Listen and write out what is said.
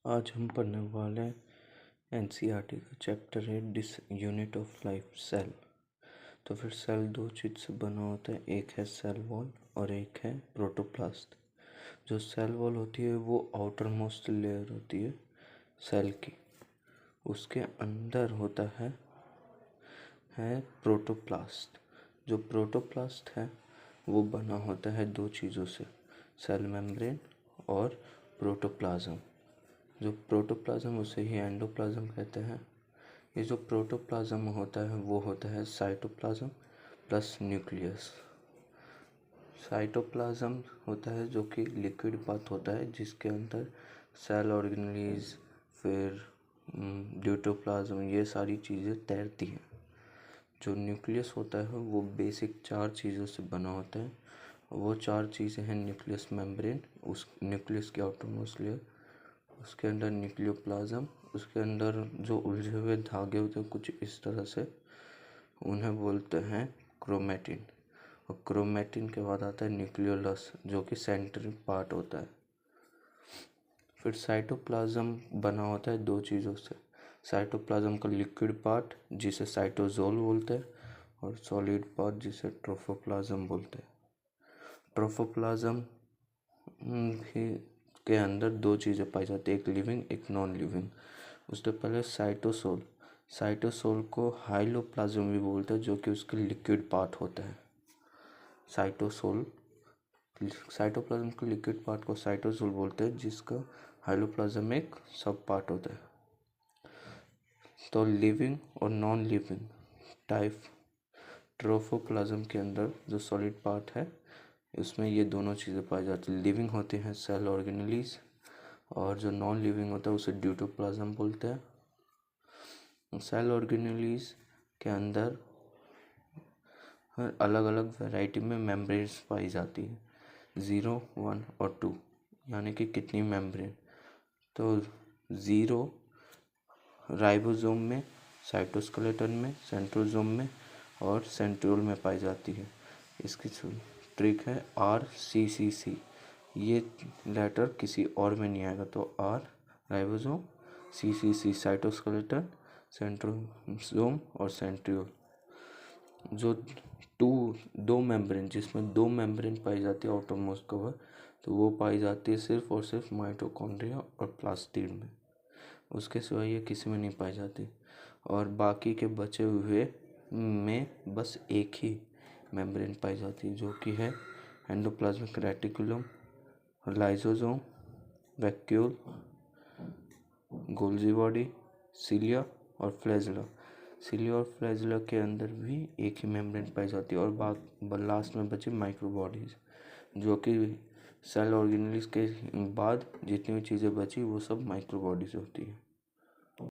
आज हम पढ़ने वाले हैं एनसीईआरटी का चैप्टर है this unit of life cell. तो फिर सेल दो चीज़ से बना होता है, एक है सेल वॉल और एक है प्रोटोप्लास्ट। जो सेल वॉल होती है वो आउटर मोस्ट लेयर होती है सेल की, उसके अंदर होता है प्रोटोप्लास्ट। जो प्रोटोप्लास्ट है वो बना होता है दो चीज़ों से, सेल मेम्ब्रेन और प्रोटोप्लाज्म। जो प्रोटोप्लाज्म उसे ही एंडोप्लाज्म कहते हैं। ये जो प्रोटोप्लाज्म होता है वो होता है साइटोप्लाज्म प्लस न्यूक्लियस। साइटोप्लाज्म होता है जो कि लिक्विड पाथ होता है, जिसके अंदर सेल ऑर्गेनेलीज फिर ड्यूटोप्लाज्म ये सारी चीज़ें तैरती हैं। जो न्यूक्लियस होता है वो बेसिक चार चीज़ों से बना होता है। वो चार चीज़ें हैं न्यूक्लियस मेम्ब्रेन, उस न्यूक्लियस की आउटर मोस्ट लेयर, उसके अंदर न्यूक्लियोप्लाज्म, उसके अंदर जो उलझे हुए धागे होते हैं कुछ इस तरह से, उन्हें बोलते हैं क्रोमैटिन। और क्रोमैटिन के बाद आता है न्यूक्लियोलस जो कि सेंट्रल पार्ट होता है। फिर साइटोप्लाज्म बना होता है दो चीज़ों से, साइटोप्लाज्म का लिक्विड पार्ट जिसे साइटोजोल बोलते हैं और सॉलिड पार्ट जिसे ट्रोफोप्लाज्म बोलते हैं। ट्रोफोप्लाज्म भी के अंदर दो चीज़ें पाई जाती है, एक लिविंग एक नॉन लिविंग। उससे पहले साइटोसोल, साइटोसोल को हाइलोप्लाज्म भी बोलते हैं जो कि उसके लिक्विड पार्ट होता है। साइटोसोल साइटोप्लाज्म के लिक्विड पार्ट को साइटोसोल बोलते हैं, जिसका हाइलोप्लाज्म एक सब पार्ट होता है। तो लिविंग और नॉन लिविंग टाइप ट्रोफोप्लाज्म के अंदर जो सॉलिड पार्ट है उसमें ये दोनों चीज़ें पाई जाती है। लिविंग होती हैं सेल ऑर्गेनेलीज और जो नॉन लिविंग होता है उसे ड्यूटोप्लाज्म बोलते हैं। सेल ऑर्गेनेलीज के अंदर अलग अलग वैरायटी में मेम्ब्रेन्स पाई जाती है, 0, 1 और 2, यानी कि कितनी मेम्ब्रेन। तो 0 राइबोसोम में, साइटोस्केलेटन में, सेंट्रोसोम में और सेंट्रियोल में पाई जाती है। इसकी ट्रिक है RCCC, ये लेटर किसी और में नहीं आएगा। तो R ribosome, CCC cytoskeleton, centrosome और सेंट्रियोल। जो दो मेम्ब्रेन जिसमें दो मेम्ब्रेन पाई जाती है आउटर मोस्ट कवर, तो वो पाई जाती है सिर्फ और सिर्फ माइटोकॉन्ड्रिया और प्लास्टिड में, उसके सिवा ये किसी में नहीं पाई जाती। और बाकी के बचे हुए में बस एक ही मेम्ब्रेन पाई जाती है जो कि है endoplasmic reticulum, lysosome, vacuole, Golgi body, cilia और फ्लैजेला। सिलिया और फ्लैजेला के अंदर भी एक ही मेम्ब्रेन पाई जाती है। और लास्ट में बची माइक्रो बॉडीज, जो कि सेल ऑर्गेनेल्स के बाद जितनी भी चीज़ें बची वो सब माइक्रो बॉडीज होती है।